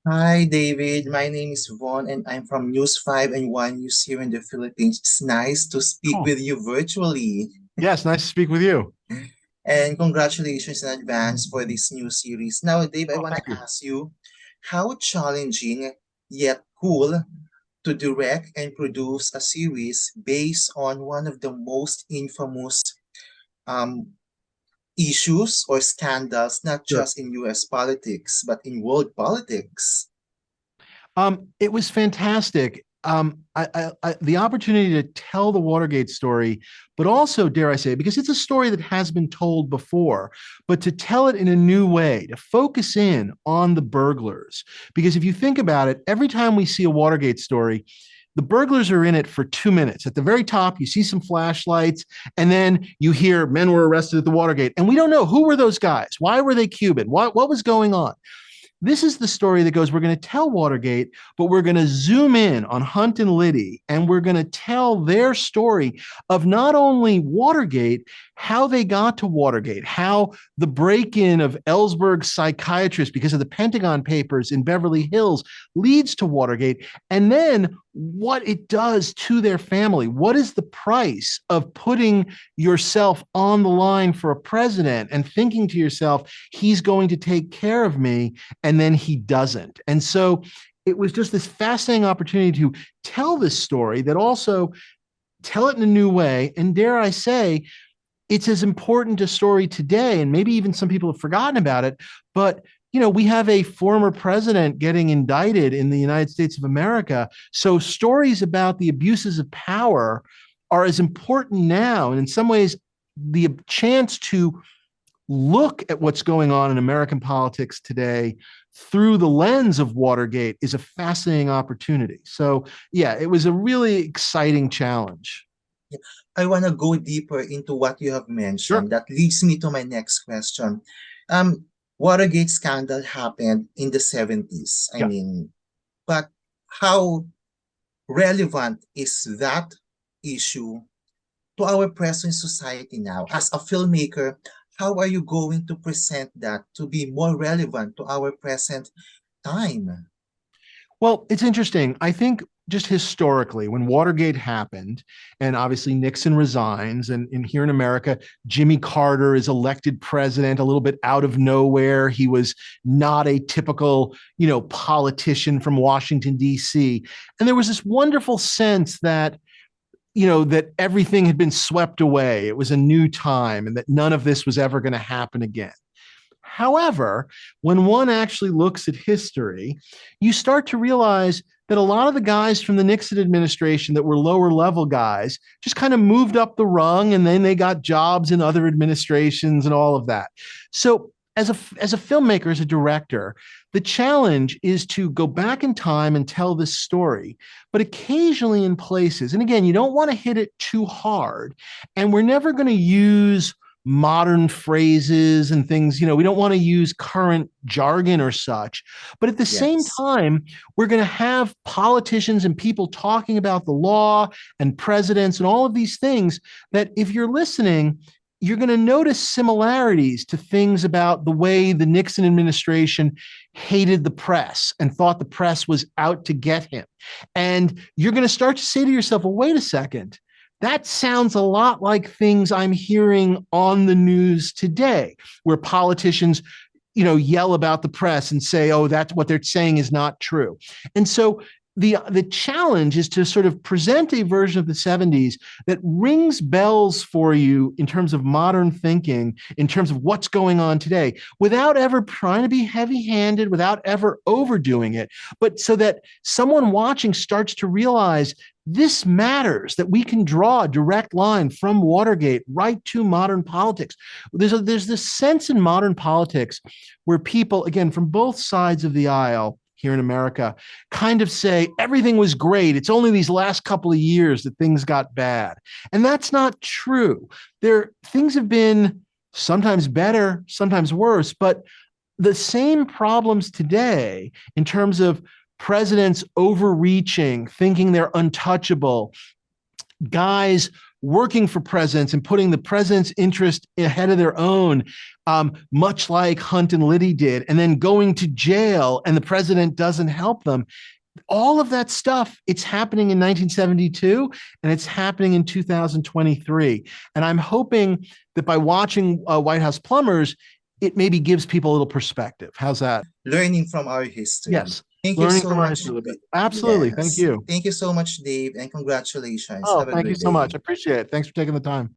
Hi, David. My name is Vaughn, and I'm from News 5 and 1 News here in the Philippines. It's nice to speak Oh, with you virtually. yes, nice to speak with you. And congratulations in advance for this new series. Now, Dave, I Oh, want thank to you. ask you how challenging yet cool to direct and produce a series based on one of the most infamous um, issues or scandals, not Sure. just in US politics, but in world politics. It was fantastic. The opportunity to tell the Watergate story, but also, dare I say, because it's a story that has been told before, but to tell it in a new way, to focus in on the burglars. Because if you think about it, every time we see a Watergate story, the burglars are in it for 2 minutes. At the very top, you see some flashlights, and then you hear men were arrested at the Watergate. And we don't know who were those guys? Why were they Cuban? What was going on? This is the story that goes, we're going to tell Watergate, but we're going to zoom in on Hunt and Liddy, and we're going to tell their story of not only Watergate, how they got to Watergate, how the break in of Ellsberg's psychiatrist because of the Pentagon Papers in Beverly Hills leads to Watergate, and then what it does to their family. What is the price of putting yourself on the line for a president and thinking to yourself, he's going to take care of me, and then he doesn't. And so it was just this fascinating opportunity to tell this story that also tell it in a new way. And dare I say, it's as important a story today, and maybe even some people have forgotten about it, but we have a former president getting indicted in the United States of America. So stories about the abuses of power are as important now. And in some ways, the chance to look at what's going on in American politics today through the lens of Watergate is a fascinating opportunity. So, yeah, it was a really exciting challenge. I want to go deeper into what you have mentioned. Sure. That leads me to my next question. Um, Watergate scandal happened in the 70s. Yeah. But how relevant is that issue to our present society now? Sure. As a filmmaker, how are you going to present that to be more relevant to our present time? Well, it's interesting. I think just historically, when Watergate happened, and obviously Nixon resigns, and here in America, Jimmy Carter is elected president a little bit out of nowhere. He was not a typical, politician from Washington, D.C. And there was this wonderful sense that that everything had been swept away. It was a new time and that none of this was ever going to happen again. However, when one actually looks at history, you start to realize that a lot of the guys from the Nixon administration that were lower level guys just kind of moved up the rung, and then they got jobs in other administrations and all of that. So as a filmmaker, as a director, the challenge is to go back in time and tell this story, but occasionally in places, and again, you don't want to hit it too hard, and we're never going to use modern phrases and things. We don't want to use current jargon or such. But at the same Yes. time, we're going to have politicians and people talking about the law and presidents and all of these things that if you're listening, you're going to notice similarities to things about the way the Nixon administration hated the press and thought the press was out to get him. And you're going to start to say to yourself, well, wait a second, that sounds a lot like things I'm hearing on the news today, where politicians, yell about the press and say, oh, that's what they're saying is not true. And so the challenge is to sort of present a version of the 70s that rings bells for you in terms of modern thinking, in terms of what's going on today, without ever trying to be heavy-handed, without ever overdoing it, but so that someone watching starts to realize this matters, that we can draw a direct line from Watergate right to modern politics. There's this sense in modern politics where people, again, from both sides of the aisle here in America, kind of say everything was great. It's only these last couple of years that things got bad. And that's not true. Things have been sometimes better, sometimes worse, but the same problems today in terms of presidents overreaching, thinking they're untouchable, guys working for presidents and putting the president's interest ahead of their own, much like Hunt and Liddy did, and then going to jail and the president doesn't help them. All of that stuff, it's happening in 1972 and it's happening in 2023. And I'm hoping that by watching White House Plumbers, it maybe gives people a little perspective. How's that? Learning from our history. Yes. Thank you Learning so from our much. history a little bit. Absolutely. Thank Yes. you. Thank you so much, Dave, and congratulations. Oh, Have a thank you good so much. day. I appreciate it. Thanks for taking the time.